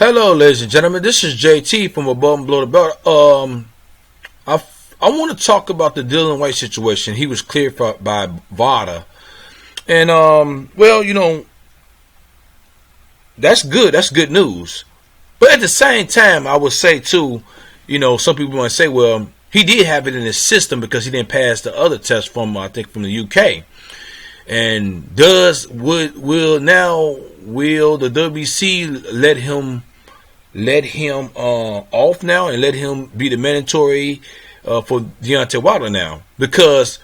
Hello, ladies and gentlemen. This is JT from Above and Below the Belt. I want to talk about the Dillian Whyte situation. He was cleared by VADA, and well, that's good. That's good news. But at the same time, I would say too, some people might say, well, he did have it in his system because he didn't pass the other test from the UK. And will the WBC let him off now and let him be the mandatory for Deontay Wilder now? Because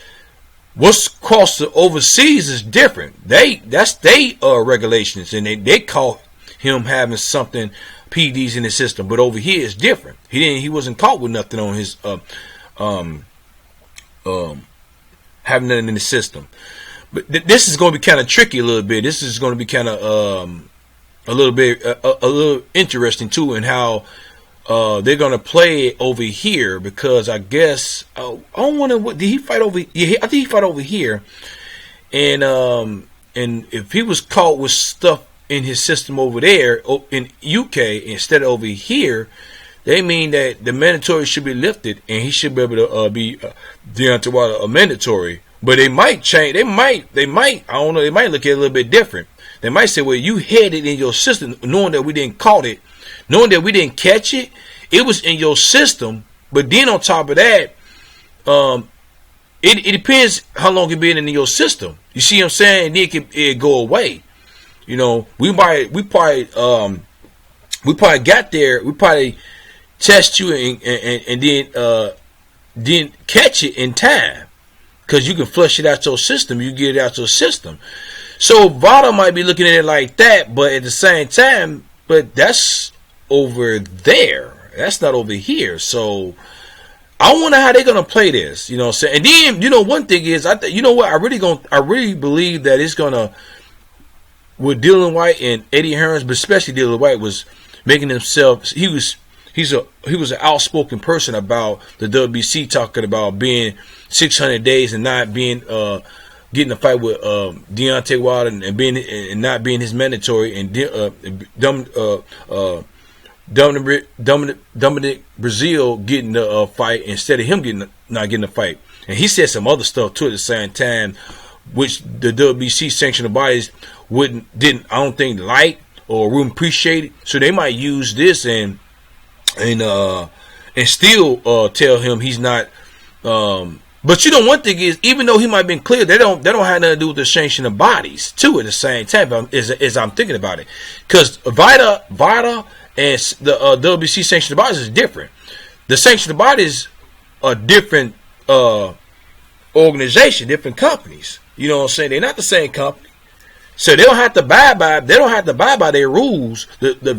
what's crossed overseas is different. That's they regulations, and they caught him having something PDs in his system. But over here it's different. He wasn't caught with nothing on his having nothing in the system. But this is going to be kind of tricky a little bit. This is going to be kind of a little interesting too, in how they're going to play it over here. Because I guess I don't want to. Did he fight over? Yeah, I think he fought over here. And if he was caught with stuff in his system over there in UK instead of over here, they mean that the mandatory should be lifted and he should be able to be Deontay Wilder a mandatory. But they might change. They might. I don't know. They might look at it a little bit different. They might say, "Well, you had it in your system, knowing that we didn't caught it, knowing that we didn't catch it. It was in your system." But then on top of that, it depends how long it been in your system. You see what I'm saying? And then it go away. We probably got there. We probably test you and then didn't catch it in time. Because you can flush it out your system. You get it out your system. So VADA might be looking at it like that, but at the same time, but that's over there. That's not over here. So I wonder how they're gonna play this. You know what I'm saying? And then, one thing is, I really believe that it's gonna, with Dillian Whyte and Eddie Hearns, but especially Dillian Whyte, was making himself. He was an outspoken person about the WBC, talking about being 600 days and not being getting a fight with Deontay Wilder and not being his mandatory, and Dominic Brazil getting the fight instead of him not getting the fight. And he said some other stuff too at the same time, which the WBC sanctioned bodies didn't I don't think like or wouldn't appreciate it. So they might use this and still tell him he's not. But one thing is, even though he might have been clear, they don't have nothing to do with the sanction of bodies too. At the same time, as I'm thinking about it, because VADA and the WBC sanction of bodies is different. The sanction of bodies are different organization, different companies. You know what I'm saying? They're not the same company. So they don't have to abide by their rules. The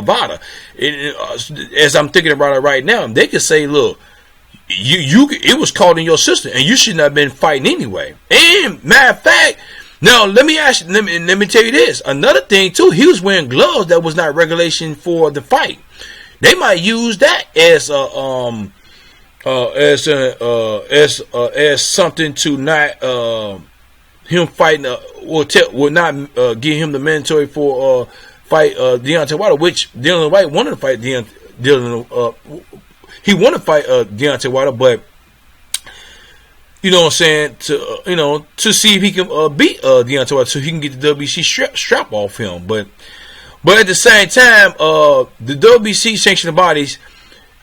VADA, as I'm thinking about it right now, they could say, "Look, it was caught in your system, and you shouldn't have been fighting anyway." And matter of fact, now let me tell you this. Another thing too, he was wearing gloves that was not regulation for the fight. They might use that as something to not. Him fighting will not give him the mandatory for fight Deontay Wilder, which Dillian Whyte wanted to fight he wanted to fight Deontay Wilder, but you know what I'm saying, to see if he can beat Deontay Wilder so he can get the WBC strap off him. But at the same time, the WBC sanctioned bodies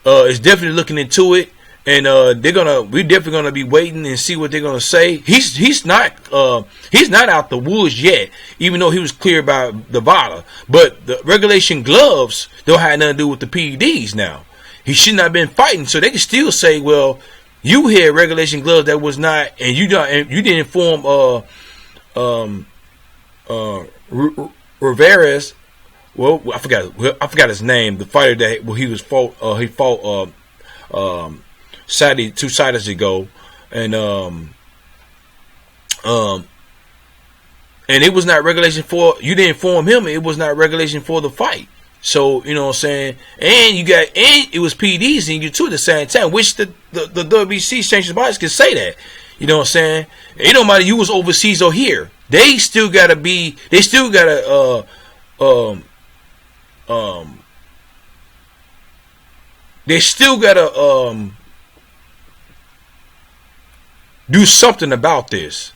is definitely looking into it. And we're definitely gonna be waiting and see what they're gonna say. He's not out the woods yet, even though he was cleared by the VADA. But the regulation gloves don't have nothing to do with the PEDs now. He should not have been fighting, so they can still say, well, you had regulation gloves that was not, and you didn't inform Rivera. Well, I forgot his name. The fighter that he fought 2 Saturdays ago, and it was not regulation for, you didn't inform him, it was not regulation for the fight. So you know what I'm saying, and it was PDs in you too at the same time, which the WBC sanctions bodies can say that. You know what I'm saying? It don't matter you was overseas or here. They still gotta they still gotta do something about this.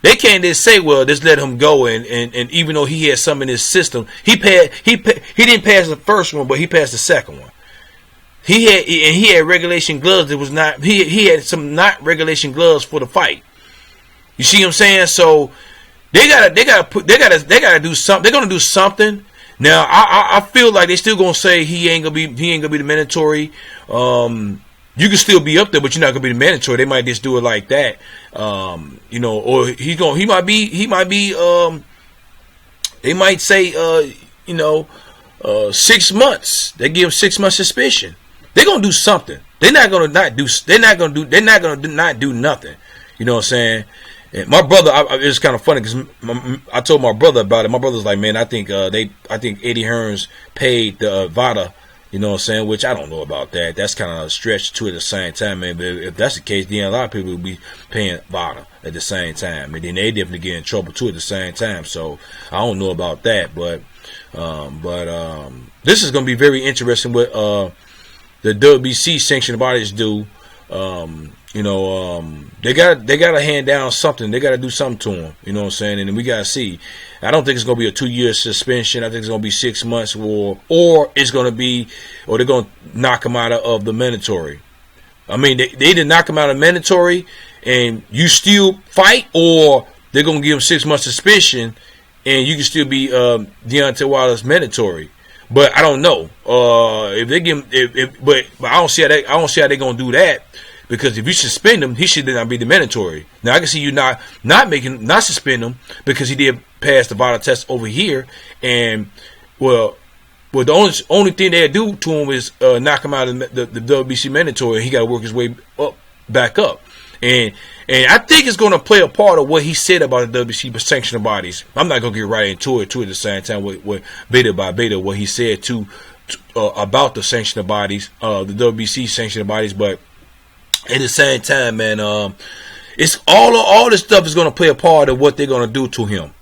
They can't just say, well, just let him go, and even though he had some in his system, he didn't pass the first one, but he passed the second one. He had regulation gloves. It was not he had some not regulation gloves for the fight. You see what I'm saying? So they gotta do something. They're gonna do something. Now I feel like they still gonna say he ain't gonna be the mandatory. You can still be up there, but you're not gonna be the mandatory. They might just do it like that. You know, or he might be they might say 6 months. They give him 6 months suspicion. They're gonna do something. They're not gonna not do nothing. You know what I'm saying? And my brother, it's kind of funny because I told my brother about it. My brother's like, man, I think Eddie Hearns paid the Vada. You know what I'm saying? Which I don't know about that. That's kind of a stretch too at the same time, man. But if that's the case, then a lot of people will be paying Vada at the same time, and then they definitely get in trouble too at the same time. So I don't know about that, but this is going to be very interesting what the WBC sanctioned bodies do. They got to hand down something. They got to do something to him. You know what I'm saying? And we got to see. I don't think it's going to be a 2-year suspension. I think it's going to be 6 months, or it's going to be, or they're going to knock him out of the mandatory. I mean, they either knock him out of mandatory and you still fight, or they're going to give him 6 months suspension and you can still be Deontay Wilder's mandatory. But I don't know if they give him. But I don't see how they're going to do that. Because if you suspend him, he should not be the mandatory. Now I can see you not suspend him because he did pass the VADA test over here, and well, the only thing they do to him is knock him out of the WBC mandatory, and he got to work his way back up. And I think it's going to play a part of what he said about the WBC sanctioned bodies. I'm not going to get right into it at the same time with beta by beta what he said about the sanctioned bodies, the WBC sanctioned bodies, but. At the same time, man, it's all this stuff is going to play a part of what they're going to do to him.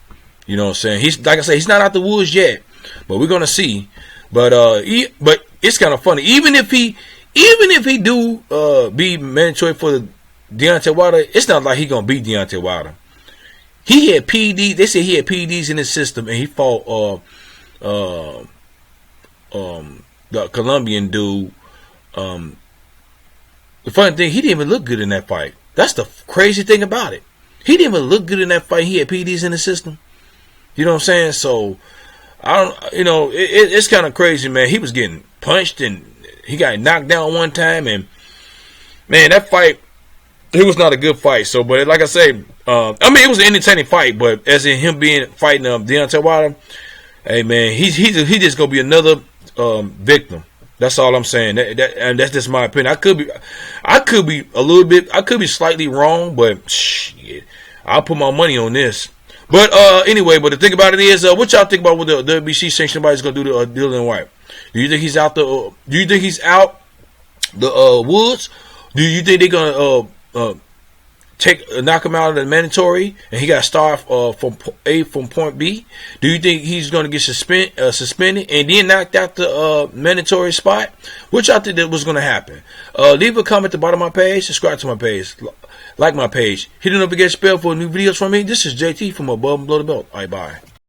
You know what I'm saying? He's like I say, he's not out the woods yet, but we're going to see. But it's kind of funny. Even if he do be mandatory for the Deontay Wilder, it's not like he's going to beat Deontay Wilder. He had PEDs. They said he had PEDs in his system, and he fought the Colombian dude. The funny thing, he didn't even look good in that fight. That's the crazy thing about it. He didn't even look good in that fight. He had PEDs in the system. You know what I'm saying? So, it's kind of crazy, man. He was getting punched and he got knocked down one time. And, man, that fight, it was not a good fight. So, but like I say, it was an entertaining fight. But as in him fighting Deontay Wilder, hey, man, he's just going to be another victim. That's all I'm saying. And that's just my opinion. I could be a little bit. I could be slightly wrong, but shit, I'll put my money on this. But anyway, but the thing about it is, what y'all think about what the WBC sanctioned body's gonna do to Dillian Whyte? Do you think he's out the? Do you think he's out the woods? Do you think they're gonna knock him out of the mandatory and he got to start from point B? Do you think he's going to get suspended and then knocked out the mandatory spot? Which I think that was going to happen. Leave a comment at the bottom of my page. Subscribe to my page. Like my page. Hit the notification bell for new videos from me. This is JT from Above and Below the Belt. All right, bye.